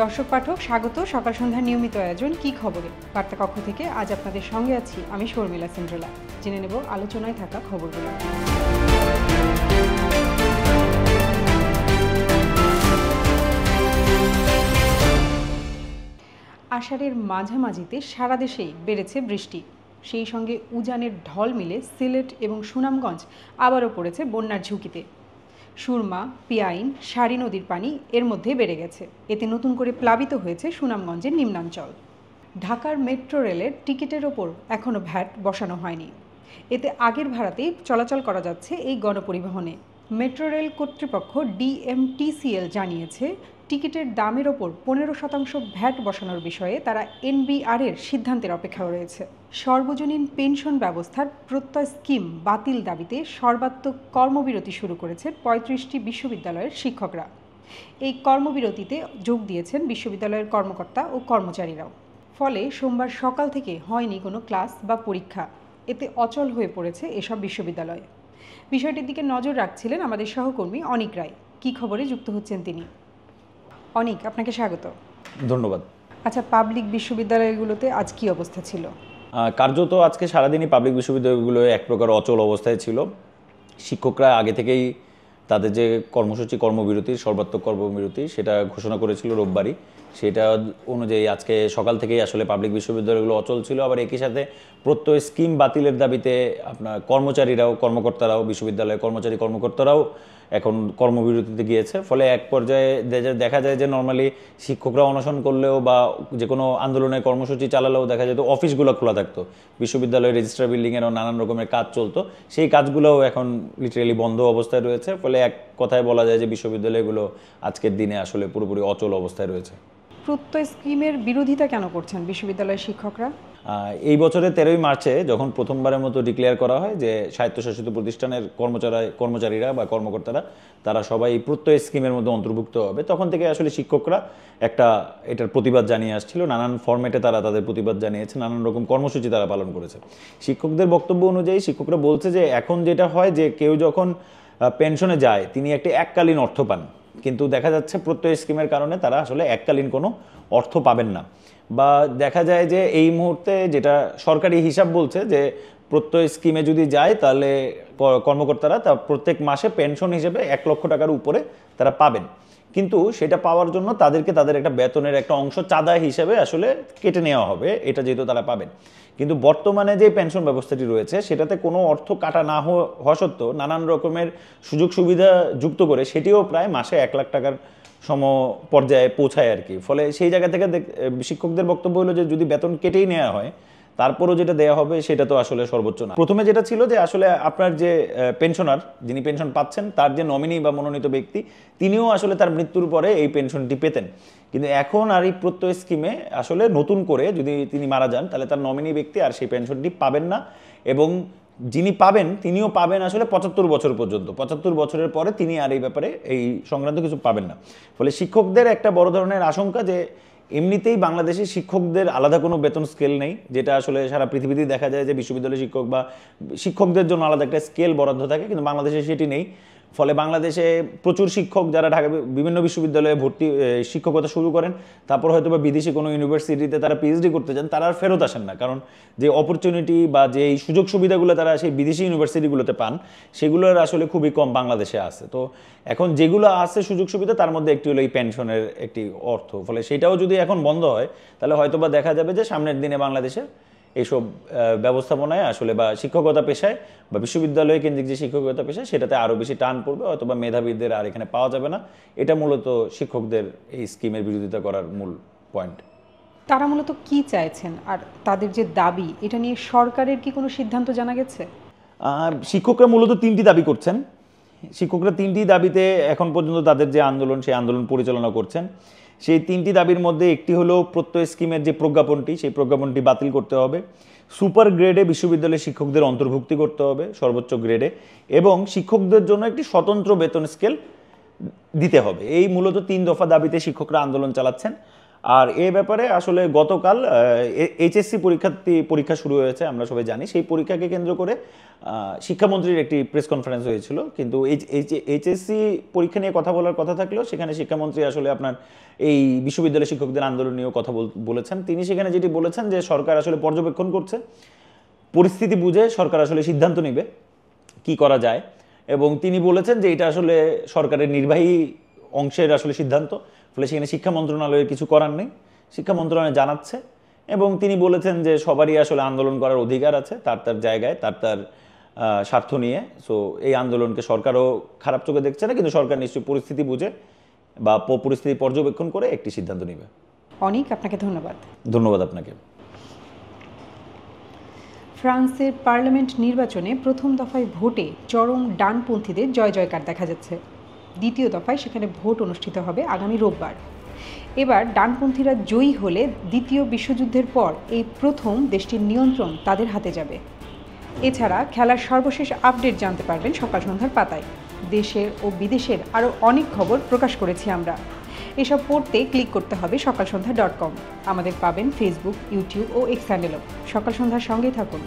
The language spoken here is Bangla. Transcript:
দর্শক পাঠক স্বাগত সকাল সন্ধ্যার নিয়মিত আয়োজন কি খবরে বার্তা কক্ষ থেকে আজ আপনাদের সঙ্গে আছি আমি শর্মিলা সেন্ড্রোলা। জেনে নেব আলোচনায় থাকা খবরগুলো। আষাঢ়ের মাঝামাঝিতে সারা দেশেই বেড়েছে বৃষ্টি, সেই সঙ্গে উজানের ঢল মিলে সিলেট এবং সুনামগঞ্জ আবারও পড়েছে বন্যার ঝুঁকিতে। সুরমা, পিয়াইন, সারি নদীর পানি এর মধ্যে বেড়ে গেছে। এতে নতুন করে প্লাবিত হয়েছে সুনামগঞ্জের নিম্নাঞ্চল। ঢাকার মেট্রো রেলের টিকিটের ওপর এখনও ভ্যাট বসানো হয়নি। এতে আগের ভাড়াতেই চলাচল করা যাচ্ছে এই গণপরিবহনে। মেট্রো রেল কর্তৃপক্ষ ডিএমটিসিএল জানিয়েছে, টিকিটের দামের ওপর 15% ভ্যাট বসানোর বিষয়ে তারা এনবিআর-এর সিদ্ধান্তের অপেক্ষায় রয়েছে। সর্বজনীন পেনশন ব্যবস্থার প্রত্যয় স্কিম বাতিল দাবিতে সর্বাত্মক কর্মবিরতি শুরু করেছে 35টি বিশ্ববিদ্যালয়ের শিক্ষকরা। এই কর্মবিরতিতে যোগ দিয়েছেন বিশ্ববিদ্যালয়ের কর্মকর্তা ও কর্মচারীরাও। ফলে সোমবার সকাল থেকে হয়নি কোনো ক্লাস বা পরীক্ষা। এতে অচল হয়ে পড়েছে এসব বিশ্ববিদ্যালয়। বিষয়টির দিকে নজর রাখছিলেন আমাদের সহকর্মী অনিক রায়। কি খবরে যুক্ত হচ্ছেন তিনি? অনিক, আপনাকে স্বাগত। ধন্যবাদ। আচ্ছা, পাবলিক বিশ্ববিদ্যালয়গুলোতে আজ কি অবস্থা ছিল? কার্যত আজকে সারাদিনই পাবলিক বিশ্ববিদ্যালয়গুলো এক প্রকার অচল অবস্থায় ছিল। শিক্ষকরা আগে থেকেই তাদের যে কর্মসূচি, কর্মবিরতি, সর্বাত্মক কর্মবিরতি, সেটা ঘোষণা করেছিল রোববারই। সেটা অনুযায়ী আজকে সকাল থেকেই আসলে পাবলিক বিশ্ববিদ্যালয়গুলো অচল ছিল। আবার একই সাথে প্রত্যয় স্কিম বাতিলের দাবিতে আপনার কর্মকর্তারাও বিশ্ববিদ্যালয়ের কর্মকর্তারাও এখন কর্মবিরতিতে গিয়েছে। ফলে এক পর্যায়ে দেখা যায় যে নর্মালি শিক্ষকরা অনশন করলেও বা যে কোনো আন্দোলনের কর্মসূচি চালালেও দেখা যেত অফিসগুলো খোলা থাকতো, বিশ্ববিদ্যালয়ের রেজিস্ট্রার বিল্ডিংয়েরও নানান রকমের কাজ চলতো, সেই কাজগুলোও এখন লিটারেলি বন্ধ অবস্থায় রয়েছে। ফলে এক কথায় বলা যায় যে বিশ্ববিদ্যালয়গুলো আজকের দিনে আসলে পুরোপুরি অচল অবস্থায় রয়েছে। প্রত্যয় স্কিমের বিরোধিতা কেন করছেন বিশ্ববিদ্যালয়ের শিক্ষকরা? এই বছরের 13ই মার্চে যখন প্রথমবারের মতো ডিক্লেয়ার করা হয় যে স্বায়ত্তশাসিত প্রতিষ্ঠানের কর্মচারীরা বা কর্মকর্তারা তারা সবাই প্রত্যয় স্কিমের মধ্যে অন্তর্ভুক্ত হবে, তখন থেকে আসলে শিক্ষকরা এটার প্রতিবাদ জানিয়ে আসছিল। নানান ফরম্যাটে তারা তাদের প্রতিবাদ জানিয়েছে, নানান রকম কর্মসূচি তারা পালন করেছে। শিক্ষকদের বক্তব্য অনুযায়ী শিক্ষকরা বলছে যে এখন যেটা হয় যে কেউ যখন পেনশনে যায় তিনি একটি এককালীন অর্থ পান, কিন্তু দেখা যাচ্ছে প্রত্যয় স্কিমের কারণে তারা আসলে এককালীন কোনো অর্থ পাবেন না। বা দেখা যায় যে এই মুহূর্তে যেটা সরকারি হিসাব বলছে যে প্রত্যয় স্কিমে যদি যায় তাহলে কর্মকর্তারা তা প্রত্যেক মাসে পেনশন হিসেবে 1 লক্ষ টাকার উপরে তারা পাবেন। কিন্তু সেটা পাওয়ার জন্য তাদেরকে তাদের একটা বেতনের একটা অংশ চাঁদা হিসেবে আসলে কেটে নেওয়া হবে, এটা যেহেতু তারা পাবেন। কিন্তু বর্তমানে যে পেনশন ব্যবস্থাটি রয়েছে সেটাতে কোনো অর্থ কাটা না হওয়া সত্ত্বেও নানান রকমের সুযোগ সুবিধা যুক্ত করে সেটিও প্রায় মাসে 1 লাখ টাকার সম পর্যায়ে পৌঁছায় আর কি। ফলে সেই জায়গা থেকে শিক্ষকদের বক্তব্য হলো যে যদি বেতন কেটেই নেওয়া হয় তারপরও যেটা দেওয়া হবে সেটা তো আসলে সর্বোচ্চ না। প্রথমে যেটা ছিল যে আসলে আপনার যে পেনশনার, যিনি পেনশন পাচ্ছেন তার যে নমিনি বা মনোনীত ব্যক্তি, তিনিও আসলে তার মৃত্যুর পরে এই পেনশনটি পেতেন। কিন্তু এখন আর এই প্রত্যয় স্কিমে আসলে নতুন করে যদি তিনি মারা যান তাহলে তার নমিনি ব্যক্তি আর সেই পেনশনটি পাবেন না, এবং যিনি পাবেন তিনিও পাবেন আসলে 75 বছর পর্যন্ত। 75 বছরের পরে তিনি আর এই ব্যাপারে এই সংক্রান্ত কিছু পাবেন না। ফলে শিক্ষকদের একটা বড় ধরনের আশঙ্কা যে এমনিতেই বাংলাদেশে শিক্ষকদের আলাদা কোনো বেতন স্কেল নেই, যেটা আসলে সারা পৃথিবীতেই দেখা যায় যে বিশ্ববিদ্যালয় শিক্ষক বা শিক্ষকদের জন্য আলাদা একটা স্কেল বরাদ্দ থাকে, কিন্তু বাংলাদেশে সেটি নেই। ফলে বাংলাদেশে প্রচুর শিক্ষক যারা ঢাকা বিভিন্ন বিশ্ববিদ্যালয়ে ভর্তি শিক্ষকতা শুরু করেন, তারপর হয়তো বা বিদেশি কোনো ইউনিভার্সিটিতে তারা পিএইচডি করতে যান, তারা আর ফেরত আসেন না, কারণ যে অপরচুনিটি বা যে এই সুযোগ সুবিধাগুলো তারা সেই বিদেশি ইউনিভার্সিটিগুলোতে পান সেগুলোর আসলে খুবই কম বাংলাদেশে আছে। তো এখন যেগুলো আছে সুযোগ সুবিধা তার মধ্যে একটি হলো এই পেনশনের একটি অর্থ। ফলে সেটাও যদি এখন বন্ধ হয় তাহলে হয়তো বা দেখা যাবে যে সামনের দিনে বাংলাদেশে এইসব ব্যবস্থাপনায় আসলে বা শিক্ষকতা পেশায় বা বিশ্ববিদ্যালয় কেন্দ্রিক যে শিক্ষকতা পেশায় সেটাতে আরও বেশি টান পড়বে, হয়তো বা মেধাবীদের আর এখানে পাওয়া যাবে না। এটা মূলত শিক্ষকদের এই স্কিমের বিরোধিতা করার মূল পয়েন্ট। তারা মূলত কি চাইছেন আর তাদের যে দাবি, এটা নিয়ে সরকারের কি কোনো সিদ্ধান্ত জানা গেছে? শিক্ষকরা মূলত 3টি দাবি করছেন। শিক্ষকরা 3টি দাবিতে এখন পর্যন্ত তাদের যে আন্দোলন সেই আন্দোলন পরিচালনা করছেন। সেই 3টি দাবির মধ্যে একটি হলো প্রত্যয় স্কিমের যে প্রজ্ঞাপনটি সেই প্রজ্ঞাপনটি বাতিল করতে হবে, সুপার গ্রেডে বিশ্ববিদ্যালয়ের শিক্ষকদের অন্তর্ভুক্তি করতে হবে সর্বোচ্চ গ্রেডে, এবং শিক্ষকদের জন্য একটি স্বতন্ত্র বেতন স্কেল দিতে হবে। এই মূলত 3 দফা দাবিতে শিক্ষকরা আন্দোলন চালাচ্ছেন। আর এ ব্যাপারে আসলে গতকাল এইচএসসি পরীক্ষা শুরু হয়েছে, আমরা সবাই জানি। সেই পরীক্ষাকে কেন্দ্র করে শিক্ষামন্ত্রীর একটি প্রেস কনফারেন্স হয়েছিল, কিন্তু এইচএসসি পরীক্ষা নিয়ে কথা বলার কথা থাকলেও সেখানে শিক্ষামন্ত্রী আসলে আপনার এই বিশ্ববিদ্যালয় শিক্ষকদের আন্দোলন নিয়েও কথা বলেছেন। তিনি সেখানে যেটি বলেছেন যে সরকার আসলে পর্যবেক্ষণ করছে, পরিস্থিতি বুঝে সরকার আসলে সিদ্ধান্ত নেবে কি করা যায়, এবং তিনি বলেছেন যে এটা আসলে সরকারের নির্বাহী অংশের আসলে সিদ্ধান্ত, ফলে সেখানে শিক্ষা মন্ত্রণালয়ের কিছু করার নেই, শিক্ষা মন্ত্রণালয় জানাচ্ছে। এবং তিনি বলেছেন যে সবারই আসলে আন্দোলন করার অধিকার আছে তার তার জায়গায়, তার তার স্বার্থ নিয়ে। সো এই আন্দোলনকে সরকারও খারাপ চোখে দেখছে না, কিন্তু সরকার নিশ্চয়ই পরিস্থিতি বুঝে বা পরিস্থিতি পর্যবেক্ষণ করে একটি সিদ্ধান্ত নেবে। অনেক আপনাকে ধন্যবাদ। ধন্যবাদ আপনাকে। ফ্রান্সের পার্লামেন্ট নির্বাচনে প্রথম দফায় ভোটে চরম ডানপন্থীদের জয় জয়কার দেখা যাচ্ছে। দ্বিতীয় দফায় সেখানে ভোট অনুষ্ঠিত হবে আগামী রোববার। এবার ডানপন্থীরা জয়ী হলে দ্বিতীয় বিশ্বযুদ্ধের পর এই প্রথম দেশটির নিয়ন্ত্রণ তাদের হাতে যাবে। এছাড়া খেলার সর্বশেষ আপডেট জানতে পারবেন সকাল সন্ধ্যার পাতায়। দেশের ও বিদেশের আরও অনেক খবর প্রকাশ করেছি আমরা। এসব পড়তে ক্লিক করতে হবে সকালসন্ধ্যা.com। আমাদের পাবেন ফেসবুক, ইউটিউব ও এক্স হ্যান্ডেলও। সকাল সন্ধ্যার সঙ্গেই থাকুন।